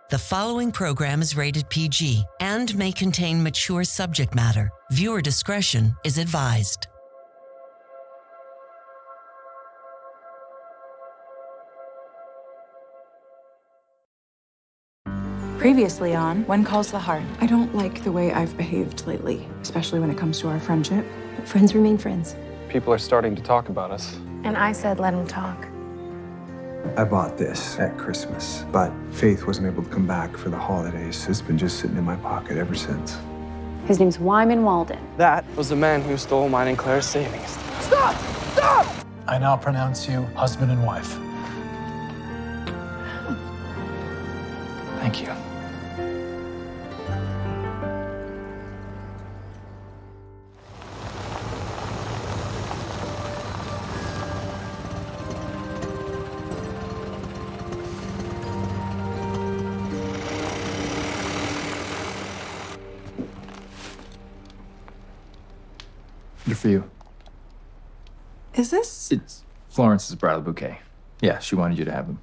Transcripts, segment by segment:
The following program is rated PG and may contain mature subject matter. Viewer discretion is advised. Previously on When Calls the Heart. I don't like the way I've behaved lately, especially when it comes to our friendship. But friends remain friends. People are starting to talk about us. And I said, let him talk. I bought this at Christmas, but Faith wasn't able to come back for the holidays. It's been just sitting in my pocket ever since. His name's Wyman Walden. That was the man who stole mine and Claire's savings. Stop! Stop! I now pronounce you husband and wife. Thank you. Good for you. Is this? It's Florence's bridal bouquet. Yeah, she wanted you to have them.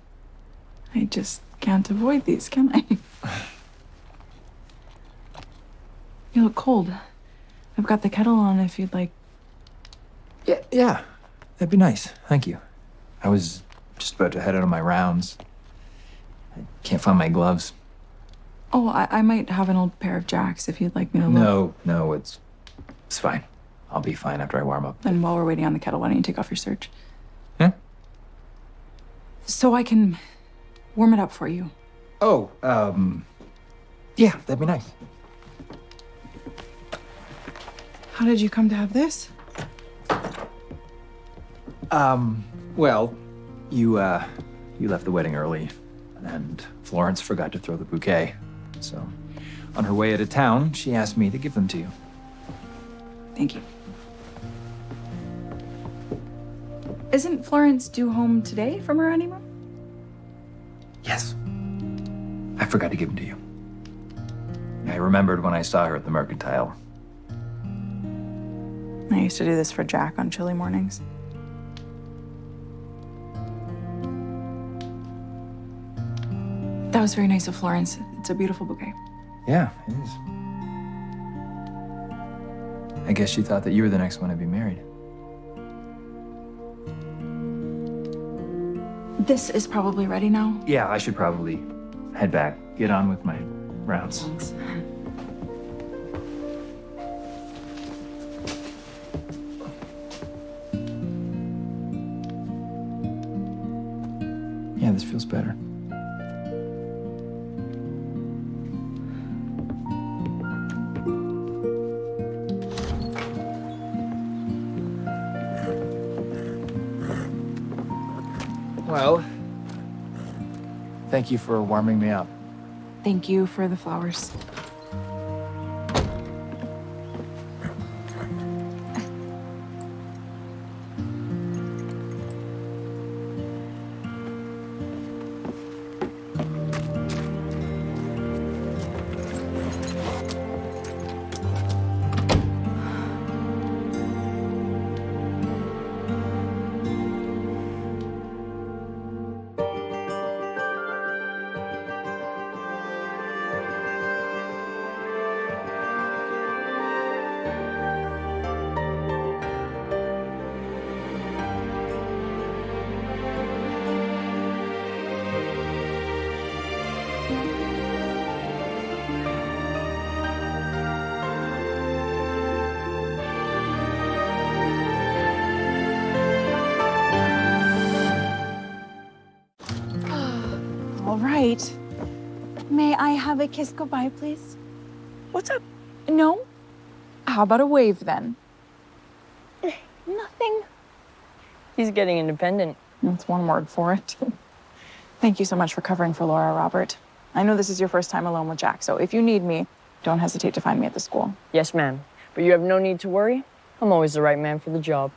I just can't avoid these, can I? You look cold. I've got the kettle on if you'd like. Yeah, that'd be nice. Thank you. I was just about to head out on my rounds. I can't find my gloves. Oh, I might have an old pair of Jack's if you'd like me to look. No, it's fine. I'll be fine after I warm up. Then while we're waiting on the kettle, why don't you take off your search? Yeah? So I can warm it up for you. Oh, yeah, that'd be nice. How did you come to have this? Well, you left the wedding early, and Florence forgot to throw the bouquet. So, on her way out of town, she asked me to give them to you. Thank you. Isn't Florence due home today from her honeymoon? Yes. I forgot to give them to you. I remembered when I saw her at the Mercantile. I used to do this for Jack on chilly mornings. That was very nice of Florence. It's a beautiful bouquet. Yeah, it is. I guess she thought that you were the next one to be married. This is probably ready now. Yeah, I should probably head back, get on with my rounds. Thanks. Yeah, this feels better. Well, thank you for warming me up. Thank you for the flowers. All right. May I have a kiss goodbye, please? What's up? No? How about a wave, then? Nothing. He's getting independent. That's one word for it. Thank you so much for covering for Laura, Robert. I know this is your first time alone with Jack, so if you need me, don't hesitate to find me at the school. Yes, ma'am. But you have no need to worry. I'm always the right man for the job.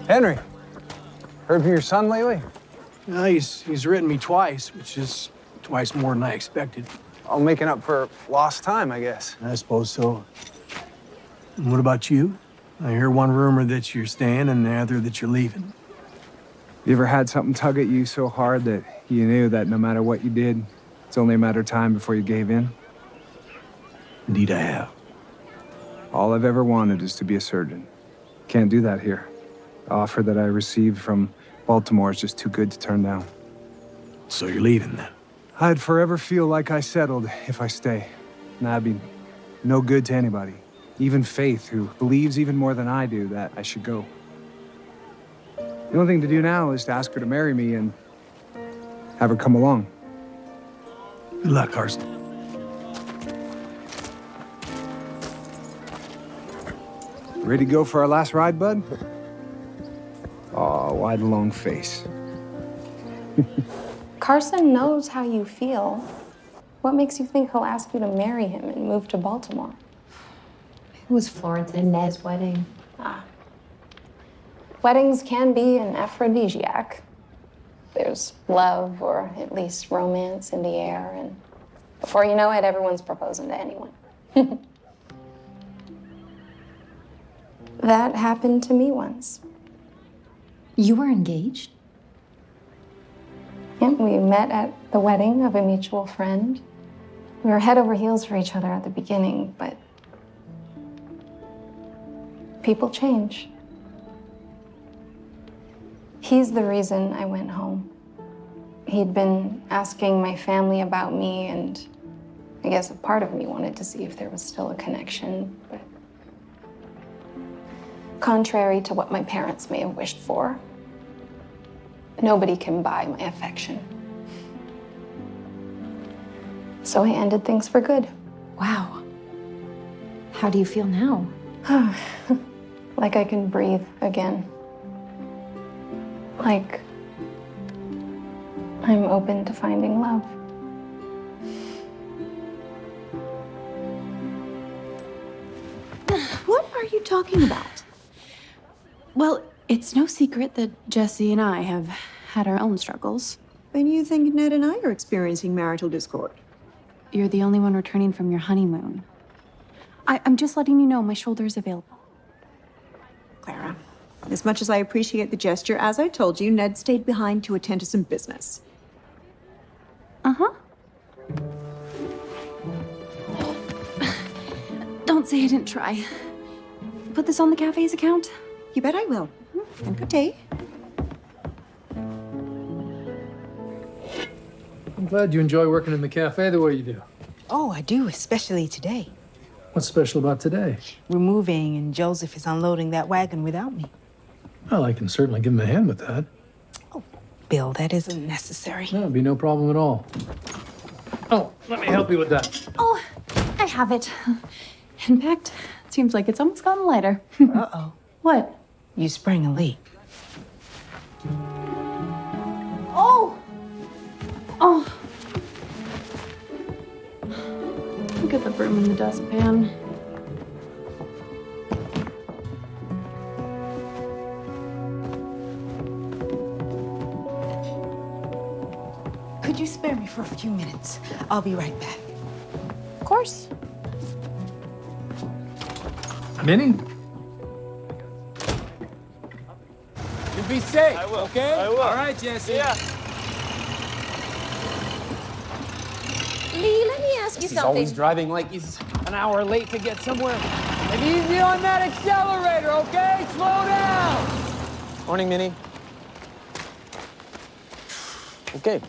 Henry, heard from your son lately? He's written me twice, which is twice more than I expected. All making up for lost time, I guess. I suppose so. And what about you? I hear one rumor that you're staying and the other that you're leaving. You ever had something tug at you so hard that you knew that no matter what you did, it's only a matter of time before you gave in? Indeed, I have. All I've ever wanted is to be a surgeon. Can't do that here. The offer that I received from Baltimore is just too good to turn down. So you're leaving then? I'd forever feel like I settled if I stay. And that'd be no good to anybody. Even Faith, who believes even more than I do that I should go. The only thing to do now is to ask her to marry me and have her come along. Good luck, Carson. Ready to go for our last ride, bud? Aw, why the long face? Carson knows how you feel. What makes you think he'll ask you to marry him and move to Baltimore? It was Florence and Ned's wedding. Weddings can be an aphrodisiac. There's love, or at least romance, in the air, and before you know it, everyone's proposing to anyone. That happened to me once. You were engaged? Yeah, we met at the wedding of a mutual friend. We were head over heels for each other at the beginning, but people change. He's the reason I went home. He'd been asking my family about me, and I guess a part of me wanted to see if there was still a connection, but contrary to what my parents may have wished for, nobody can buy my affection. So I ended things for good. Wow. How do you feel now? Like I can breathe again. Like I'm open to finding love. What are you talking about? Well, it's no secret that Jesse and I have had our own struggles. Then you think Ned and I are experiencing marital discord? You're the only one returning from your honeymoon. I'm just letting you know my shoulder is available. Clara, as much as I appreciate the gesture, as I told you, Ned stayed behind to attend to some business. Uh-huh. Don't say I didn't try. Put this on the cafe's account? You bet I will. And good day. I'm glad you enjoy working in the cafe the way you do. Oh, I do, especially today. What's special about today? We're moving, and Joseph is unloading that wagon without me. Well, I can certainly give him a hand with that. Oh, Bill, that isn't necessary. No, it'd be no problem at all. Oh, let me help you with that. Oh, I have it. In fact, it seems like it's almost gotten lighter. Uh-oh. What? You sprang a leak. Oh! Oh. Look at the broom in the dustpan. Could you spare me for a few minutes? I'll be right back. Of course. Minnie? You be safe, I will. okay? I will. All right, Jesse. Yeah. Lee, let me ask you He's something. always driving like he's an hour late to get somewhere. And easy on that accelerator, okay? Slow down. Morning, Minnie. Okay.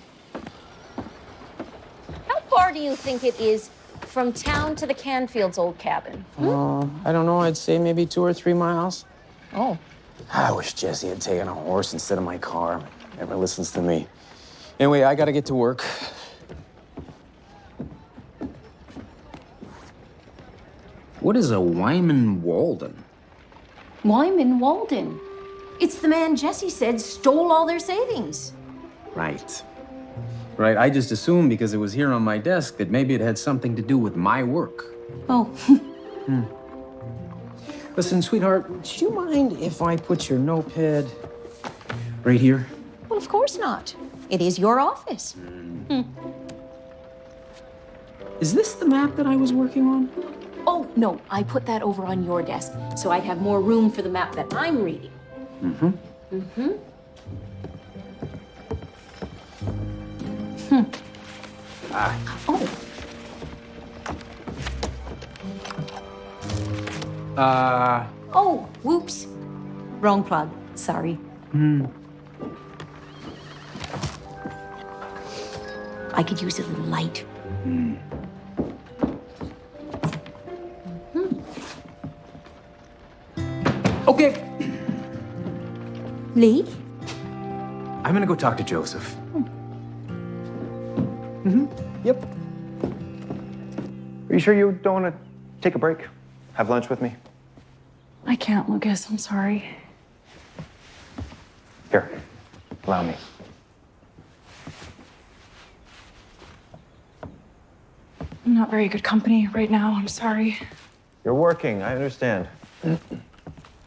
How far do you think it is from town to the Canfield's old cabin? I don't know. I'd say maybe 2 or 3 miles. Oh. I wish Jesse had taken a horse instead of my car. Never listens to me. Anyway, I gotta get to work. What is a Wyman Walden? Wyman Walden. It's the man Jesse said stole all their savings. Right. Right, I just assumed because it was here on my desk that maybe it had something to do with my work. Oh. Listen, sweetheart, would you mind if I put your notepad right here? Well, of course not. It is your office. Is this the map that I was working on? Oh, no, I put that over on your desk, so I'd have more room for the map that I'm reading. Mm-hmm. Mm-hmm. Oh. Oh, whoops. Wrong plug. Sorry. I could use a little light. Okay. Lee? I'm gonna go talk to Joseph. Yep. Are you sure you don't want to take a break? Have lunch with me? I can't, Lucas. I'm sorry. Here, allow me. I'm not very good company right now. I'm sorry. You're working, I understand.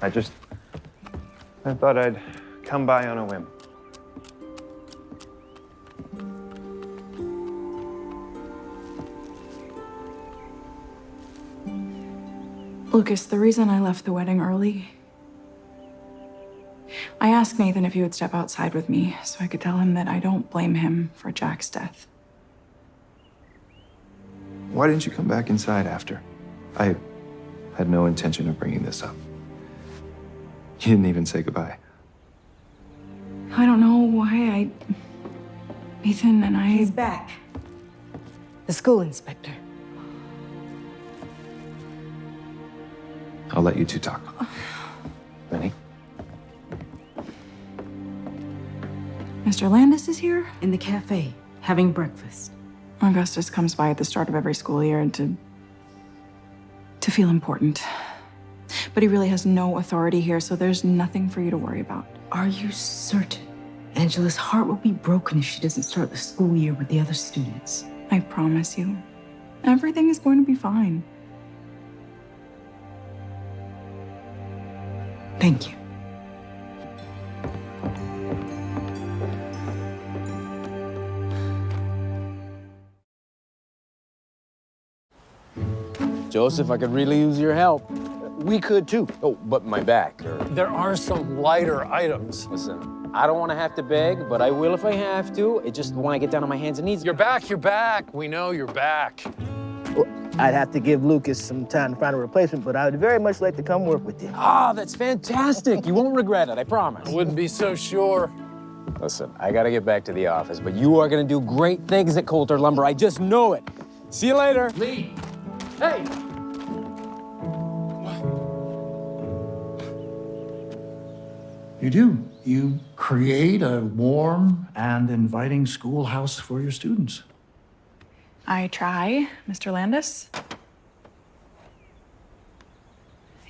I thought I'd come by on a whim. Lucas, the reason I left the wedding early, I asked Nathan if he would step outside with me so I could tell him that I don't blame him for Jack's death. Why didn't you come back inside after? I had no intention of bringing this up. You didn't even say goodbye. I don't know why Nathan and I... He's back. The school inspector. I'll let you two talk. Benny? Mr. Landis is here? In the cafe, having breakfast. Augustus comes by at the start of every school year to feel important. But he really has no authority here, so there's nothing for you to worry about. Are you certain? Angela's heart will be broken if she doesn't start the school year with the other students. I promise you, everything is going to be fine. Thank you. Joseph, I could really use your help. We could too. Oh, but my back. There are some lighter items. Listen, I don't want to have to beg, but I will if I have to. It just when I get down on my hands and knees. You're back. We know you're back. Well, I'd have to give Lucas some time to find a replacement, but I would very much like to come work with you. Ah, that's fantastic. You won't regret it, I promise. I wouldn't be so sure. Listen, I gotta get back to the office, but you are gonna do great things at Coulter Lumber. I just know it. See you later. Lee. Hey. You do. You create a warm and inviting schoolhouse for your students. I try, Mr. Landis.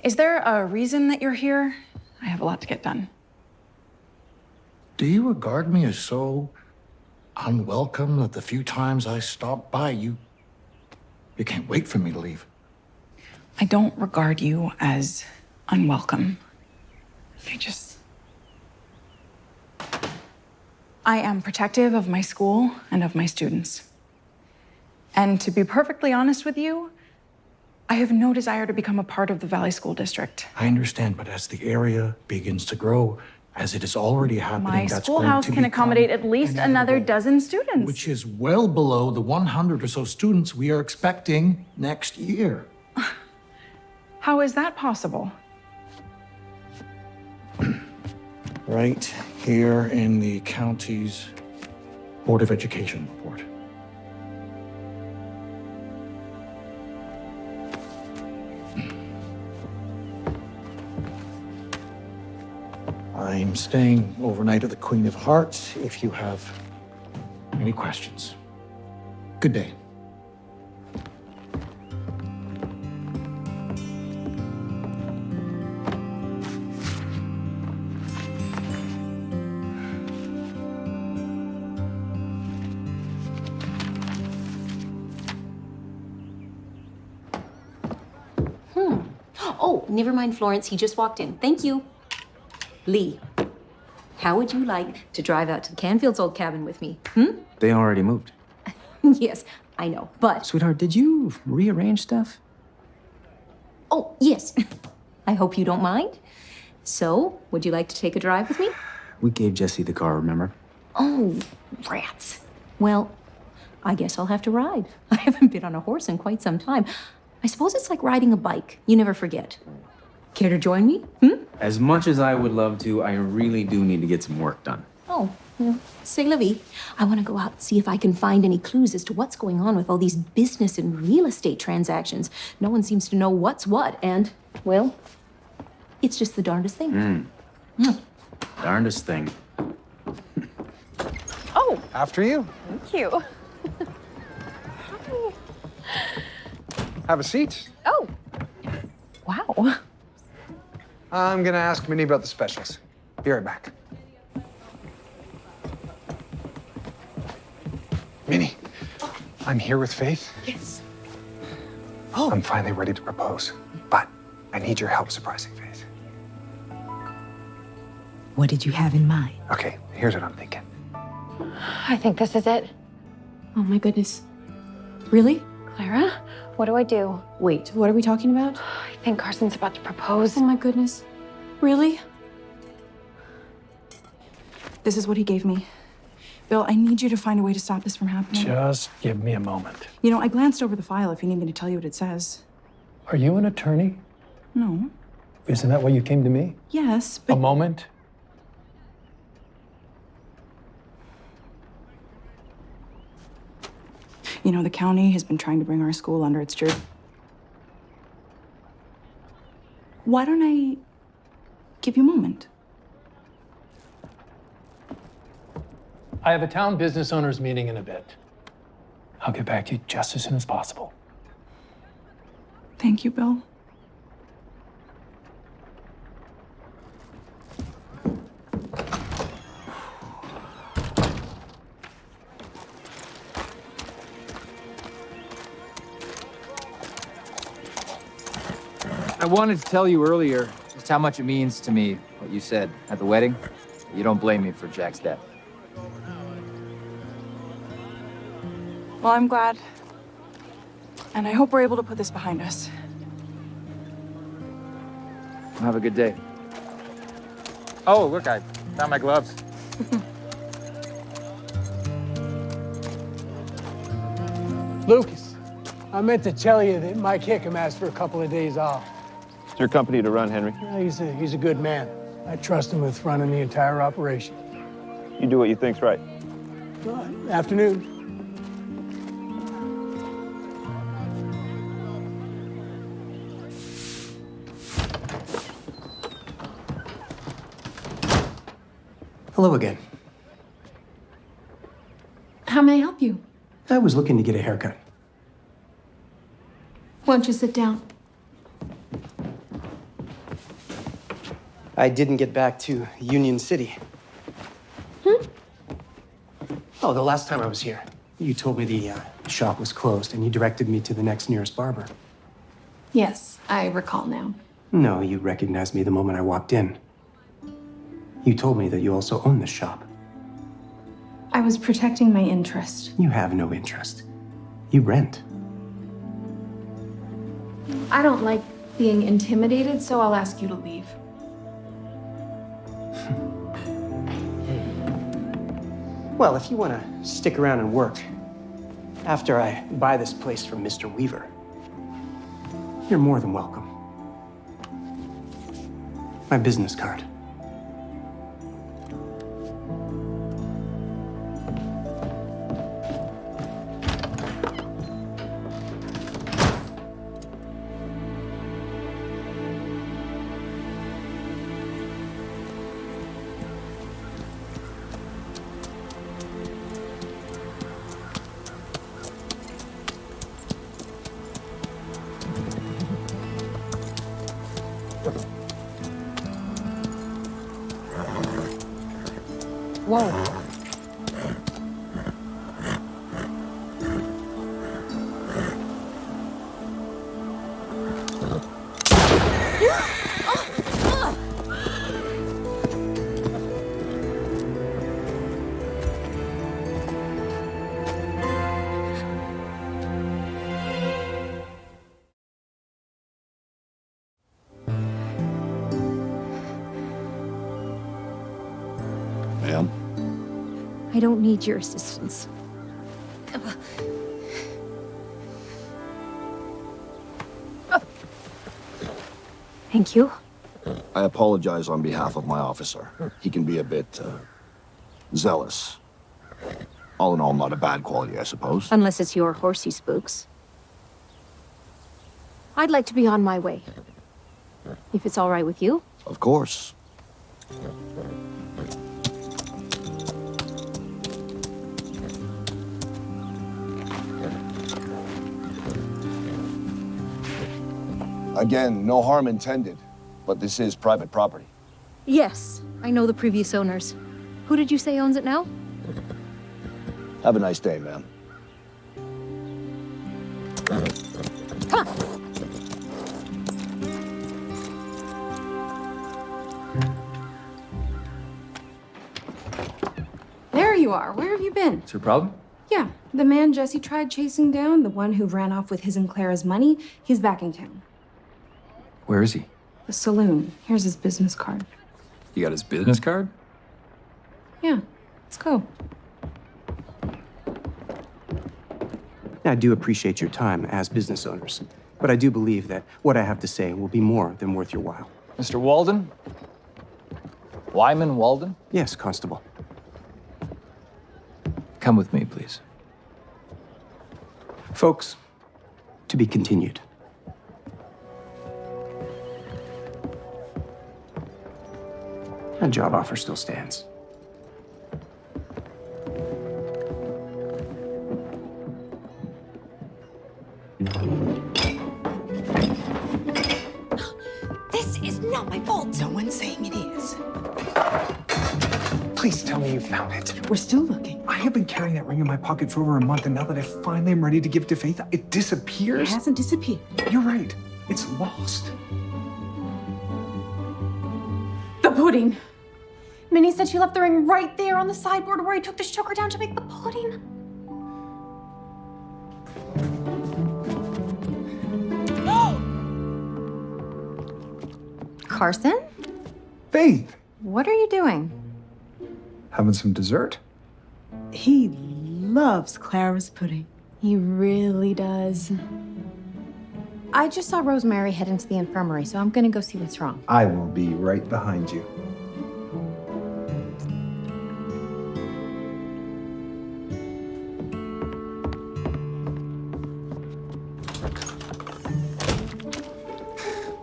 Is there a reason that you're here? I have a lot to get done. Do you regard me as so unwelcome that the few times I stop by, you can't wait for me to leave? I don't regard you as unwelcome. I am protective of my school and of my students. And to be perfectly honest with you, I have no desire to become a part of the Valley School District. I understand, but as the area begins to grow, as it is already happening, My that's schoolhouse going to can accommodate at least another dozen students. which is well below the 100 or so students we are expecting next year. How is that possible? Right here in the county's Board of Education report. I'm staying overnight at the Queen of Hearts if you have any questions. Good day. Oh, never mind, Florence. He just walked in. Thank you. Lee, how would you like to drive out to the Canfield's old cabin with me? They already moved. Yes, I know, but... Sweetheart, did you rearrange stuff? Oh, yes. I hope you don't mind. So, would you like to take a drive with me? We gave Jesse the car, remember? Oh, rats. Well, I guess I'll have to ride. I haven't been on a horse in quite some time. I suppose it's like riding a bike. You never forget. Care to join me? As much as I would love to, I really do need to get some work done. Oh, c'est la vie. I want to go out and see if I can find any clues as to what's going on with all these business and real estate transactions. No one seems to know what's what, and, well, it's just the darndest thing. Darndest thing. Oh, After you. thank you. Have a seat. Oh, wow. I'm gonna ask Minnie about the specials. Be right back. Minnie, I'm here with Faith. Yes. I'm finally ready to propose, but I need your help surprising Faith. What did you have in mind? Okay, here's what I'm thinking. I think this is it. Oh my goodness. Really? Clara, what do I do? Wait, what are we talking about? I think Carson's about to propose. Oh my goodness. Really? This is what he gave me. Bill, I need you to find a way to stop this from happening. Just give me a moment. You know, I glanced over the file if you need me to tell you what it says. Are you an attorney? No. Isn't that why you came to me? Yes, A but moment? you know, the county has been trying to bring our school under its jurisdiction. Why don't I give you a moment? I have a town business owners meeting in a bit. I'll get back to you just as soon as possible. Thank you, Bill. I wanted to tell you earlier just how much it means to me, what you said at the wedding. You don't blame me for Jack's death. Well, I'm glad. And I hope we're able to put this behind us. Have a good day. Oh, look, I found my gloves. Lucas, I meant to tell you that Mike Hickam asked for a couple of days off. It's your company to run, Henry. He's a good man. I trust him with running the entire operation. You do what you think's right. Afternoon. Hello again. How may I help you? I was looking to get a haircut. Why don't you sit down? I didn't get back to Union City. Oh, the last time I was here, you told me the shop was closed and you directed me to the next nearest barber. Yes, I recall now. No, you recognized me the moment I walked in. You told me that you also own this shop. I was protecting my interest. You have no interest. You rent. I don't like being intimidated, so I'll ask you to leave. Well, if you want to stick around and work after I buy this place from Mr. Weaver, you're more than welcome. My business card. Whoa. Ma'am? I don't need your assistance. Thank you. I apologize on behalf of my officer. He can be a bit, zealous. All in all, not a bad quality, I suppose. Unless it's your horse he spooks. I'd like to be on my way. If it's all right with you. Of course. Again, no harm intended, but this is private property. Yes, I know the previous owners. Who did you say owns it now? Have a nice day, ma'am. Come on. There you are. Where have you been? Is there a problem? Yeah, the man Jesse tried chasing down, the one who ran off with his and Clara's money, he's back in town. Where is he? The saloon. Here's his business card. You got his business card? Yeah, let's go. I do appreciate your time as business owners, but I do believe that what I have to say will be more than worth your while. Mr. Walden? Wyman Walden? Yes, Constable. Come with me, please. Folks, to be continued. That job offer still stands. This is not my fault. No one's saying it is. Please tell me you found it. We're still looking. I have been carrying that ring in my pocket for over a month, and now that I finally am ready to give it to Faith, it disappears. It hasn't disappeared. You're right. It's lost. The pudding. Minnie said she left the ring right there on the sideboard where I took the sugar down to make the pudding. Carson? Faith! What are you doing? Having some dessert? He loves Clara's pudding. He really does. I just saw Rosemary head into the infirmary, so I'm gonna go see what's wrong. I will be right behind you.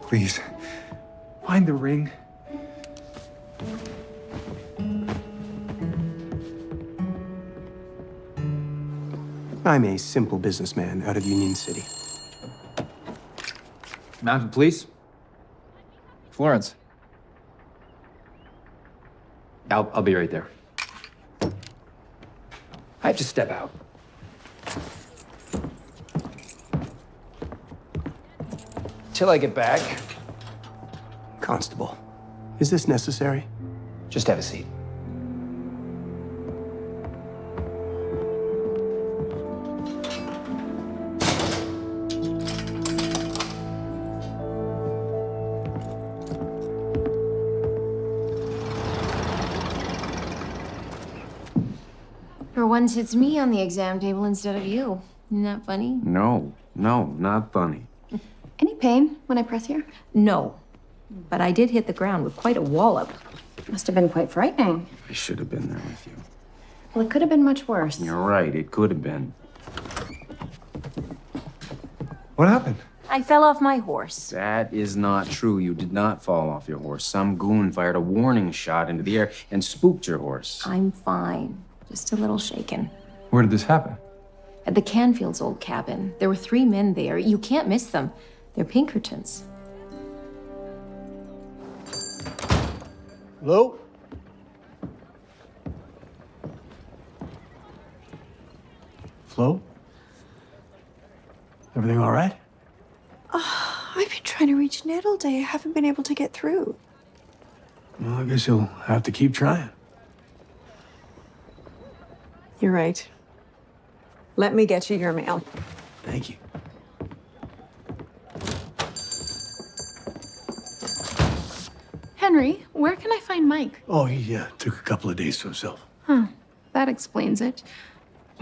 Please, find the ring. I'm a simple businessman out of Union City. Mounted Police? Florence. I'll be right there. I have to step out. Till I get back. Constable, is this necessary? Just have a seat. For once, it's me on the exam table instead of you. Isn't that funny? No, not funny. Any pain when I press here? No. But I did hit the ground with quite a wallop. Must have been quite frightening. I should have been there with you. Well, it could have been much worse. You're right, it could have been. What happened? I fell off my horse. That is not true. You did not fall off your horse. Some goon fired a warning shot into the air and spooked your horse. I'm fine. Just a little shaken. Where did this happen? At the Canfield's old cabin. There were 3 men there. You can't miss them. They're Pinkertons. Hello? Flo? Everything all right? I've been trying to reach Ned all day. I haven't been able to get through. Well, I guess you'll have to keep trying. You're right. Let me get you your mail. Thank you. Henry, Where can I find Mike? Oh, he took a couple of days to himself. Huh. That explains it.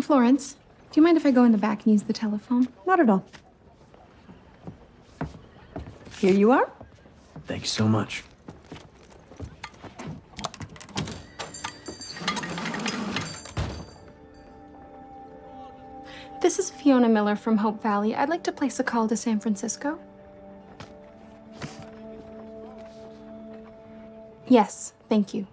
Florence, do you mind if I go in the back and use the telephone? Not at all. Here you are. Thank you so much. This is Fiona Miller from Hope Valley. I'd like to place a call to San Francisco. Yes, thank you.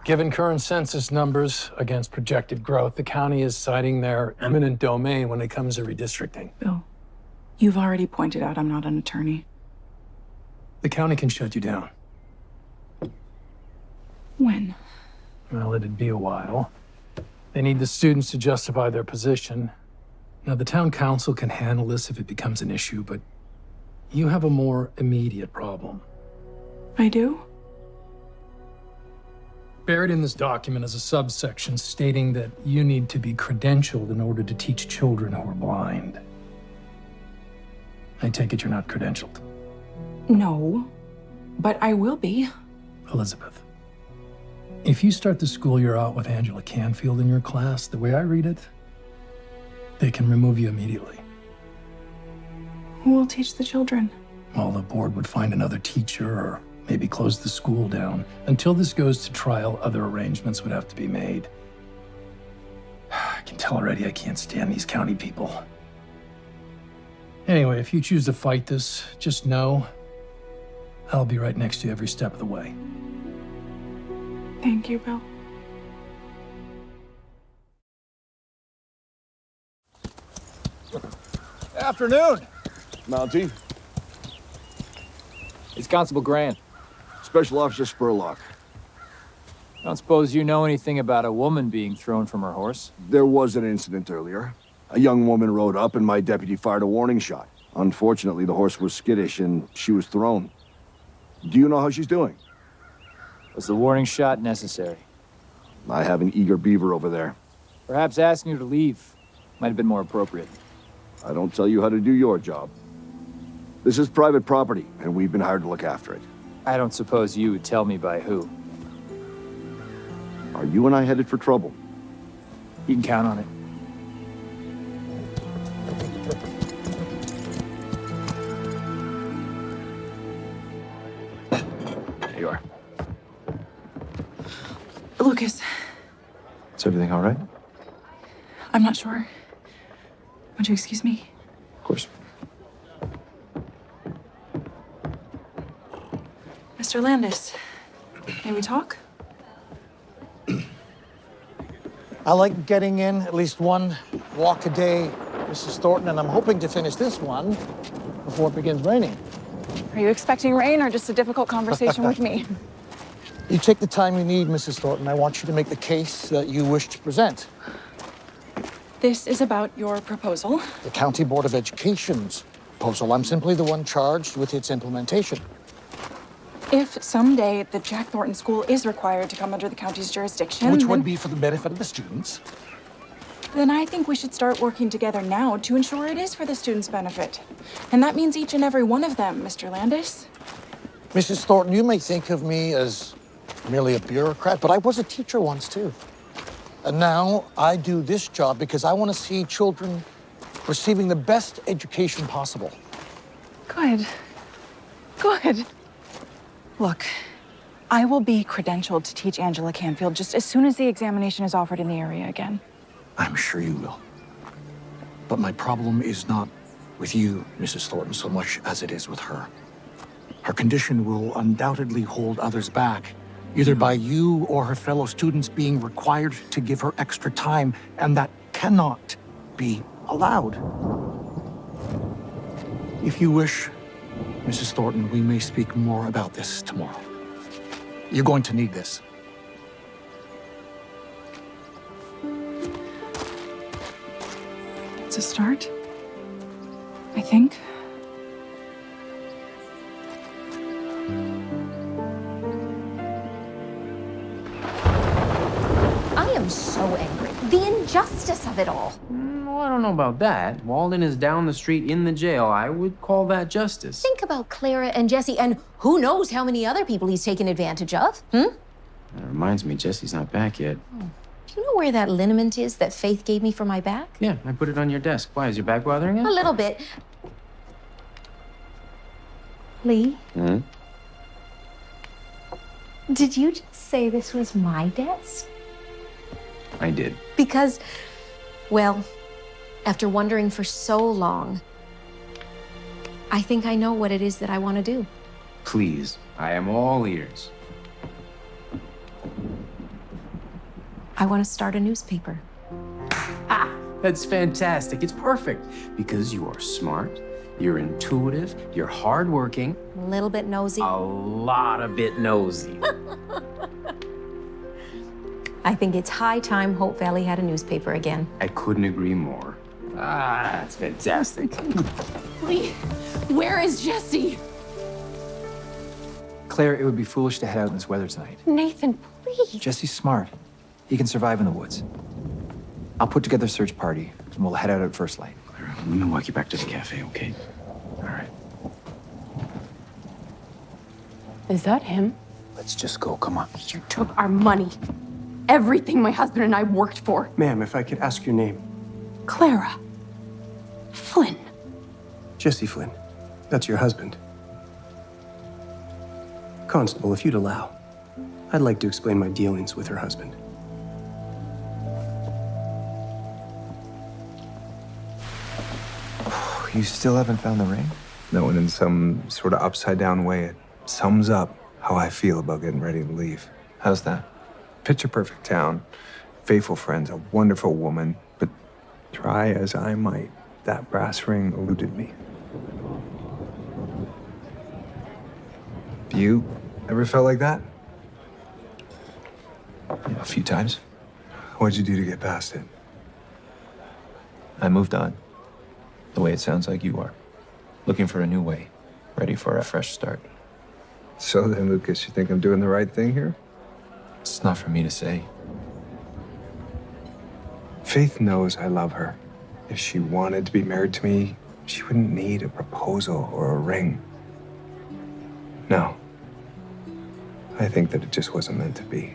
Given current census numbers against projected growth, the county is citing their eminent domain when it comes to redistricting. Bill, you've already pointed out I'm not an attorney. The county can shut you down. When? Well, it'd be a while. They need the students to justify their position. Now, the town council can handle this if it becomes an issue, but you have a more immediate problem. I do? Buried in this document is a subsection stating that you need to be credentialed in order to teach children who are blind. I take it you're not credentialed. No, but I will be. Elizabeth, if you start the school year out with Angela Canfield in your class, the way I read it, they can remove you immediately. Who will teach the children? Well, the board would find another teacher or maybe close the school down. Until this goes to trial, other arrangements would have to be made. I can tell already I can't stand these county people. Anyway, if you choose to fight this, just know I'll be right next to you every step of the way. Thank you, Bill. Afternoon. Mountie. It's Constable Grant. Special Officer Spurlock. I don't suppose you know anything about a woman being thrown from her horse? There was an incident earlier. A young woman rode up and my deputy fired a warning shot. Unfortunately, the horse was skittish and she was thrown. Do you know how she's doing? Was the warning shot necessary? I have an eager beaver over there. Perhaps asking her to leave might have been more appropriate. I don't tell you how to do your job. This is private property, and we've been hired to look after it. I don't suppose you would tell me by who. Are you and I headed for trouble? You can count on it. There you are. Lucas, Is everything all right? I'm not sure. Would you excuse me? Of course. Mr. Landis, may we talk? I like getting in at least one walk a day, Mrs. Thornton, and I'm hoping to finish this one before it begins raining. Are you expecting rain or just a difficult conversation with me? You take the time you need, Mrs. Thornton. I want you to make the case that you wish to present. This is about your proposal. The County Board of Education's proposal. I'm simply the one charged with its implementation. If someday the Jack Thornton School is required to come under the county's jurisdiction, Which would be for the benefit of the students. then I think we should start working together now to ensure it is for the students' benefit. And that means each and every one of them, Mr. Landis. Mrs. Thornton, you may think of me as merely a bureaucrat, but I was a teacher once too. And now I do this job because I want to see children receiving the best education possible. Good. Good. Look, I will be credentialed to teach Angela Canfield just as soon as the examination is offered in the area again. I'm sure you will. But my problem is not with you, Mrs. Thornton, so much as it is with her. Her condition will undoubtedly hold others back, either by you or her fellow students being required to give her extra time, and that cannot be aloud. If you wish, Mrs. Thornton, we may speak more about this tomorrow. You're going to need this. It's a start, I think. I am so angry. The injustice of it all. Well, I don't know about that. Walden is down the street in the jail. I would call that justice. Think about Clara and Jesse, and who knows how many other people he's taken advantage of, That reminds me, Jesse's not back yet. Do you know where that liniment is that Faith gave me for my back? Yeah, I put it on your desk. Why, is your back bothering you? A little bit. Lee, did you just say this was my desk? I did. Because, well, after wondering for so long, I think I know what it is that I want to do. Please, I am all ears. I want to start a newspaper. That's fantastic. It's perfect because you are smart, you're intuitive, you're hardworking. A little bit nosy. A lot of bit nosy. I think it's high time Hope Valley had a newspaper again. I couldn't agree more. That's fantastic. Lee, where is Jesse? Claire, it would be foolish to head out in this weather tonight. Nathan, please. Jesse's smart. He can survive in the woods. I'll put together a search party, and we'll head out at first light. Clara, let me walk you back to the cafe, okay? All right. Is that him? Let's just go. Come on. You took our money. Everything my husband and I worked for. Ma'am, if I could ask your name. Clara. Flynn. Jesse Flynn. That's your husband. Constable, if you'd allow, I'd like to explain my dealings with her husband. You still haven't found the ring? No, and in some sort of upside-down way, it sums up how I feel about getting ready to leave. How's that? Picture-perfect town, faithful friends, a wonderful woman, but try as I might, that brass ring eluded me. You ever felt like that? Yeah, a few times. What'd you do to get past it? I moved on. The way it sounds like you are. Looking for a new way. Ready for a fresh start. So then, Lucas, you think I'm doing the right thing here? It's not for me to say. Faith knows I love her. If she wanted to be married to me, she wouldn't need a proposal or a ring. No. I think that it just wasn't meant to be.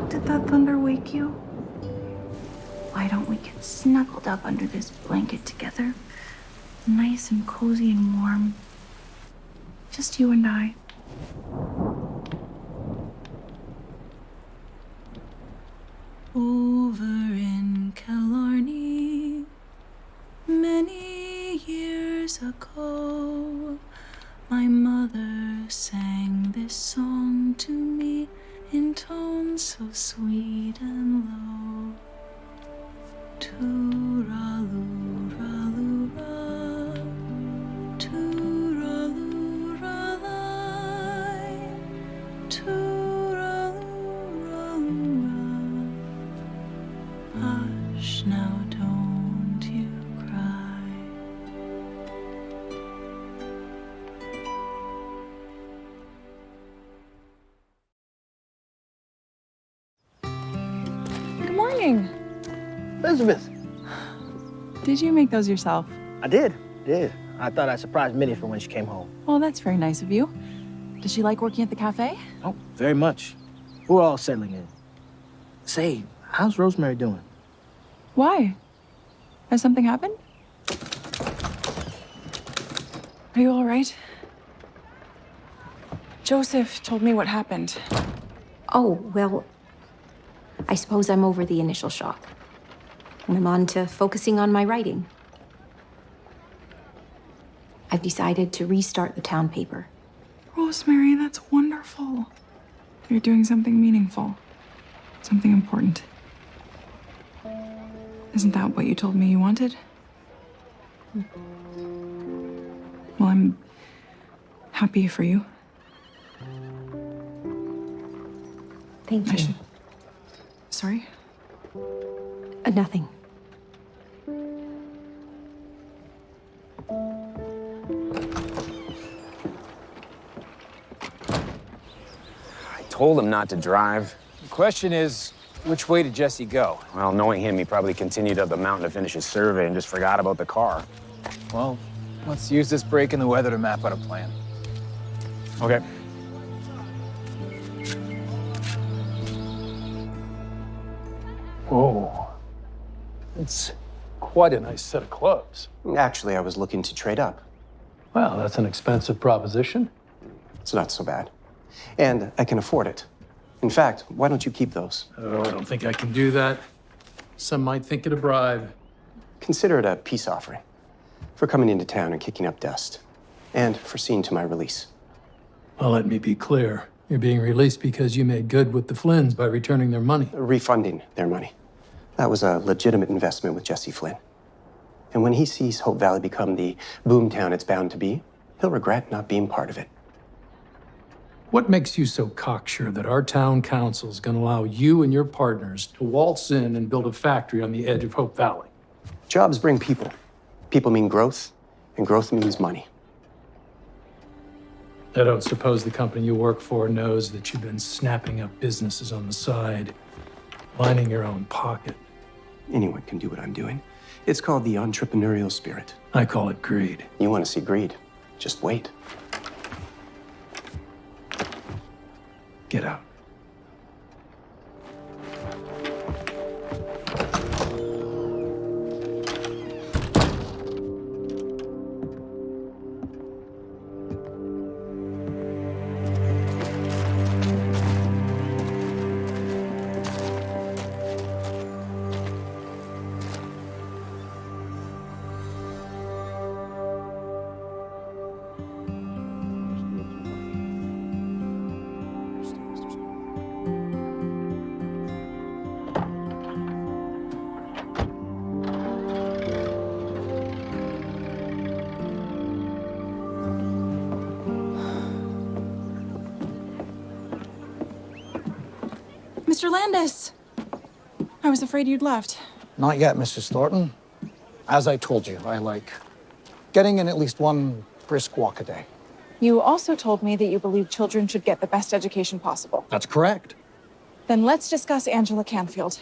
Did that thunder wake you? Why don't we get snuggled up under this blanket together? Nice and cozy and warm. Just you and I. Over in Killarney, many years ago, my mother sang this song to me in tones so sweet and low. Tooraloo-raloo-ra, tooraloo-ra-lai, tooraloo-raloo-ra. Hush now, don't you cry. Good morning. Elizabeth. Did you make those yourself? I did. I thought I'd surprise Minnie for when she came home. Well, that's very nice of you. Does she like working at the cafe? Oh, very much. We're all settling in. Say, how's Rosemary doing? Why? Has something happened? Are you all right? Joseph told me what happened. Oh, well, I suppose I'm over the initial shock. And I'm on to focusing on my writing. I've decided to restart the town paper. Rosemary, that's wonderful. You're doing something meaningful. Something important. Isn't that what you told me you wanted? Well, I'm happy for you. Thank you. Sorry? Nothing. I told him not to drive. The question is, which way did Jesse go? Well, knowing him, he probably continued up the mountain to finish his survey and just forgot about the car. Well, let's use this break in the weather to map out a plan. Okay. Whoa. It's quite a nice set of clothes. Actually, I was looking to trade up. Well, that's an expensive proposition. It's not so bad. And I can afford it. In fact, why don't you keep those? Oh, I don't think I can do that. Some might think it a bribe. Consider it a peace offering for coming into town and kicking up dust, and for seeing to my release. Well, let me be clear. You're being released because you made good with the Flynns by returning their money. Refunding their money. That was a legitimate investment with Jesse Flynn. And when he sees Hope Valley become the boomtown it's bound to be, he'll regret not being part of it. What makes you so cocksure that our town council is going to allow you and your partners to waltz in and build a factory on the edge of Hope Valley? Jobs bring people. People mean growth, and growth means money. I don't suppose the company you work for knows that you've been snapping up businesses on the side, lining your own pocket. Anyone can do what I'm doing. It's called the entrepreneurial spirit. I call it greed. You want to see greed? Just wait. Get out. Mr. Landis! I was afraid you'd left. Not yet, Mrs. Thornton. As I told you, I like getting in at least one brisk walk a day. You also told me that you believe children should get the best education possible. That's correct. Then let's discuss Angela Canfield.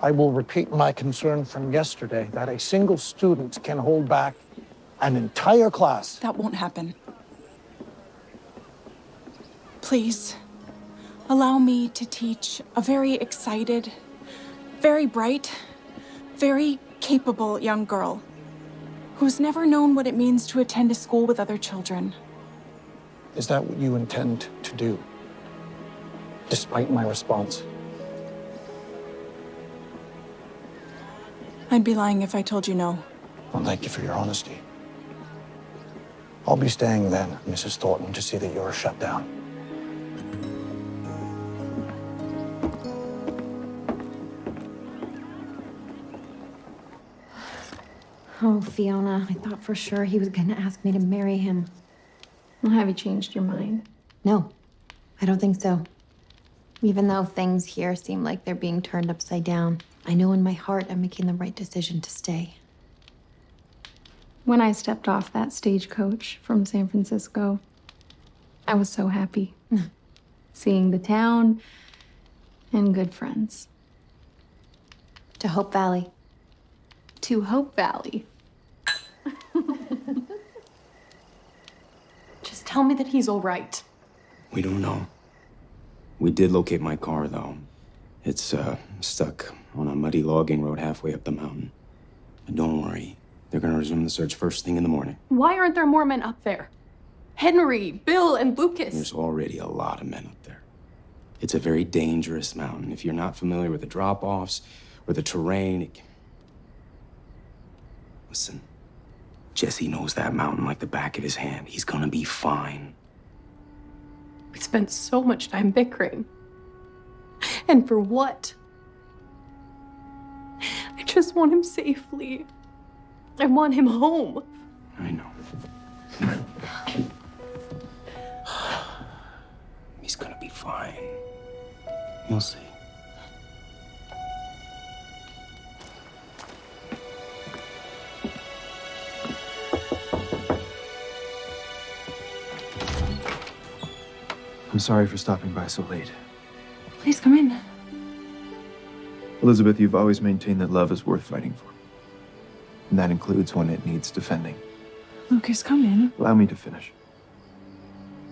I will repeat my concern from yesterday that a single student can hold back an entire class. That won't happen. Please, allow me to teach a very excited, very bright, very capable young girl who's never known what it means to attend a school with other children. Is that what you intend to do? Despite my response? I'd be lying if I told you no. Well, thank you for your honesty. I'll be staying then, Mrs. Thornton, to see that you're shut down. Oh, Fiona, I thought for sure he was gonna ask me to marry him. Well, have you changed your mind? No, I don't think so. Even though things here seem like they're being turned upside down, I know in my heart I'm making the right decision to stay. When I stepped off that stagecoach from San Francisco, I was so happy. Seeing the town and good friends. To Hope Valley. To Hope Valley. Just tell me that he's all right. We don't know. We did locate my car, though. It's stuck on a muddy logging road halfway up the mountain. But don't worry. They're gonna resume the search first thing in the morning. Why aren't there more men up there? Henry, Bill, and Lucas. There's already a lot of men up there. It's a very dangerous mountain. If you're not familiar with the drop-offs or the terrain, Listen, Jesse knows that mountain like the back of his hand. He's gonna be fine. We spent so much time bickering. And for what? just want him safely. I want him home. I know. He's gonna be fine. You'll see. I'm sorry for stopping by so late. Please come in. Elizabeth, you've always maintained that love is worth fighting for. And that includes when it needs defending. Lucas, come in. Allow me to finish.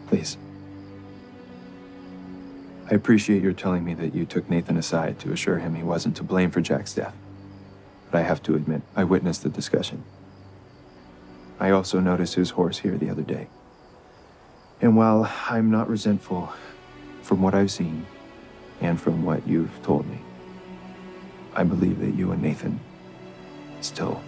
Please. I appreciate your telling me that you took Nathan aside to assure him he wasn't to blame for Jack's death. But I have to admit, I witnessed the discussion. I also noticed his horse here the other day. And while I'm not resentful from what I've seen and from what you've told me, I believe that you and Nathan still...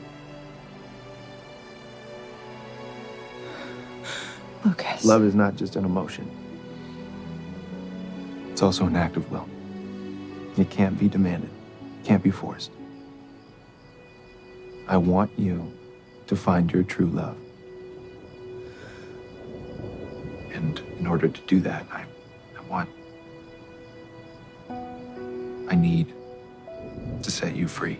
Lucas. Love is not just an emotion. It's also an act of will. It can't be demanded, can't be forced. I want you to find your true love. And in order to do that, I need to set you free.